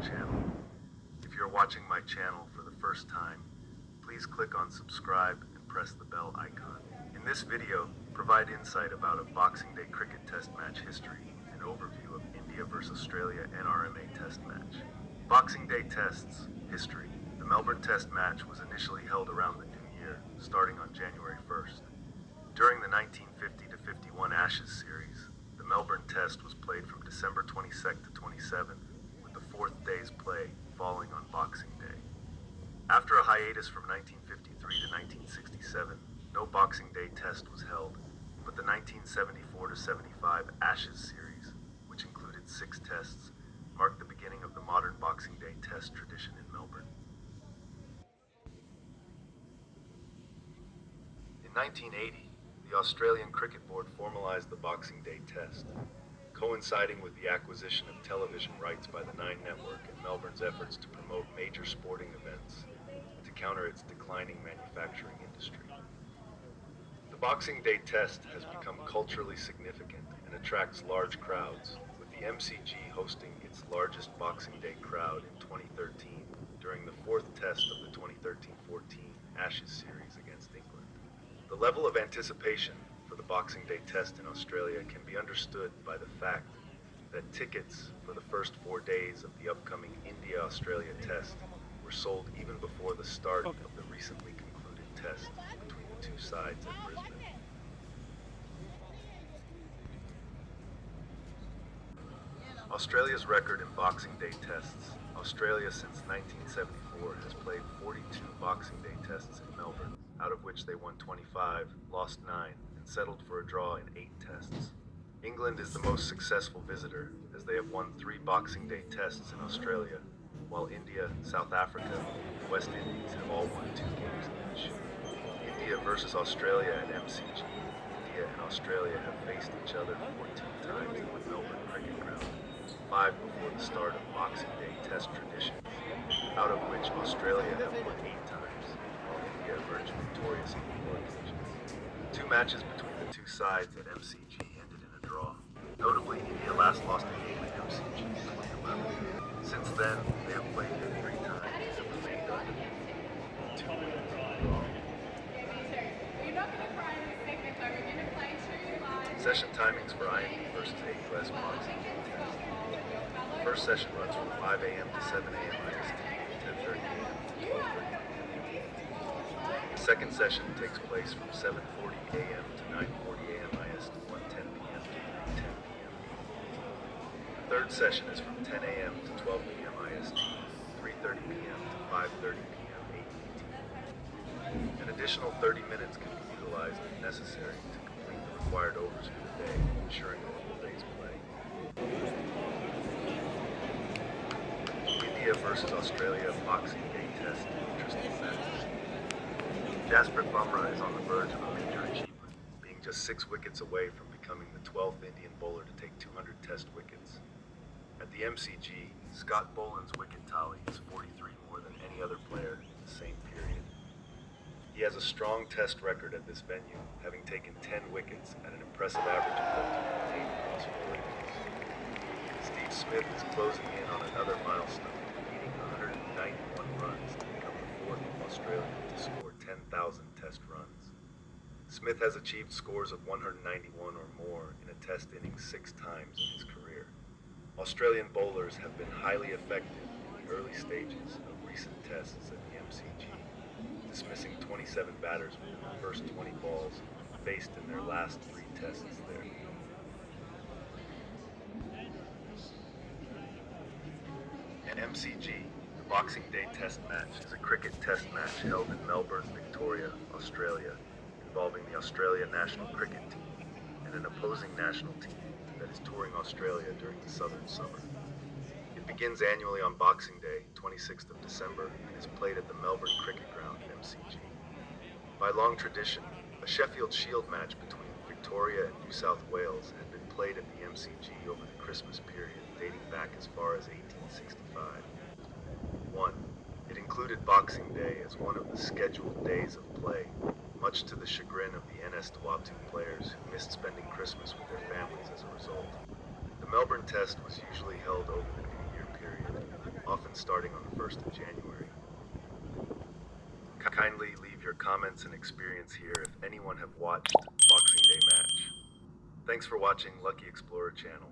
channel. If you're watching my channel for the first time, please click on subscribe and press the bell icon. In this video, provide insight about a Boxing Day cricket test match history and overview of India vs Australia NRMA test match. Boxing Day tests history. The Melbourne test match was initially held around the new year, starting on January 1st. During the 1950-51 Ashes series, the Melbourne test was played from December 22nd to 27th, with the fourth day's play falling on Boxing Day. After a hiatus from 1953 to 1967, no Boxing Day test was held, but the 1974-75 Ashes series, which included 6 tests, marked the beginning of the modern Boxing Day test tradition in Melbourne. In 1980, the Australian Cricket Board formalised the Boxing Day test, coinciding with the acquisition of television rights by the Nine Network and Melbourne's efforts to promote major sporting events to counter its declining manufacturing industry. The Boxing Day test has become culturally significant and attracts large crowds, with the MCG hosting its largest Boxing Day crowd in 2013 during the fourth test of the 2013-14 Ashes series against England. The level of anticipation for the Boxing Day test in Australia can be understood by the fact that tickets for the first 4 days of the upcoming India-Australia test were sold even before the start of the recently concluded test between the two sides at Brisbane. Australia's record in Boxing Day tests. Australia since 1974 has played 42 Boxing Day tests in Melbourne, out of which they won 25, lost 9, and settled for a draw in 8 tests. England is the most successful visitor, as they have won 3 Boxing Day tests in Australia, while India, South Africa, and West Indies have all won 2 games each. India versus Australia at MCG. India and Australia have faced each other 14 times in the Melbourne Cricket Ground, 5 before the start of Boxing Day test traditions, out of which Australia have won 8 times, while India emerged victorious on 4 occasions. 2 matches between the two sides at MCG ended in a draw. Notably, India last lost a game at MCG in 2011. Since then, they have played there 3 times and have remained undefeated, 2 wins and a draw. Session timings for IMD versus AUS Boxing Day test. The first session runs from 5 a.m. to 7 a.m. IST, 10:30 a.m. to 12:30 p.m. The second session takes place from 7:40 a.m. to 9:40 a.m. IST, 1:10 p.m. to 3:10 p.m. The third session is from 10 a.m. to 12 p.m. IST, 3:30 p.m. to 5:30 p.m. AET. An additional 30 minutes can be utilized if necessary to complete the required overs for the day, ensuring a full day's play. India versus Australia Boxing Day test. Interesting matches. Jasprit Bumrah is on the verge of a major achievement, being just 6 wickets away from becoming the 12th Indian bowler to take 200 test wickets. At the MCG, Scott Boland's wicket tally is 43 more than any other player in the same period. He has a strong test record at this venue, having taken 10 wickets at an impressive average of 13.8 across 4 innings. Steve Smith is closing in on another milestone, needing 191 runs to become the 4th Australian to score 10,000 test runs. Smith has achieved scores of 191 or more in a test inning 6 times in his career. Australian bowlers have been highly effective in the early stages of recent tests at the MCG, dismissing 27 batters within the first 20 balls faced in their last 3 tests there. An MCG, the Boxing Day test match, is a cricket test match held in Melbourne, Victoria, Australia, involving the Australian national cricket team and an opposing national team that is touring Australia during the southern summer. It begins annually on Boxing Day, 26th of December, and is played at the Melbourne Cricket Ground, MCG. By long tradition, a Sheffield Shield match between Victoria and New South Wales had been played at the MCG over the Christmas period, dating back as far as 1865. 1. It included Boxing Day as one of the scheduled days of play, much to the chagrin of the NS Tuatu players who missed spending Christmas with their families as a result. The Melbourne Test was usually held over the New Year period. often starting on the 1st of January. Kindly leave your comments and experience here if anyone have watched Boxing Day match. Thanks for watching Lucky Explorer channel.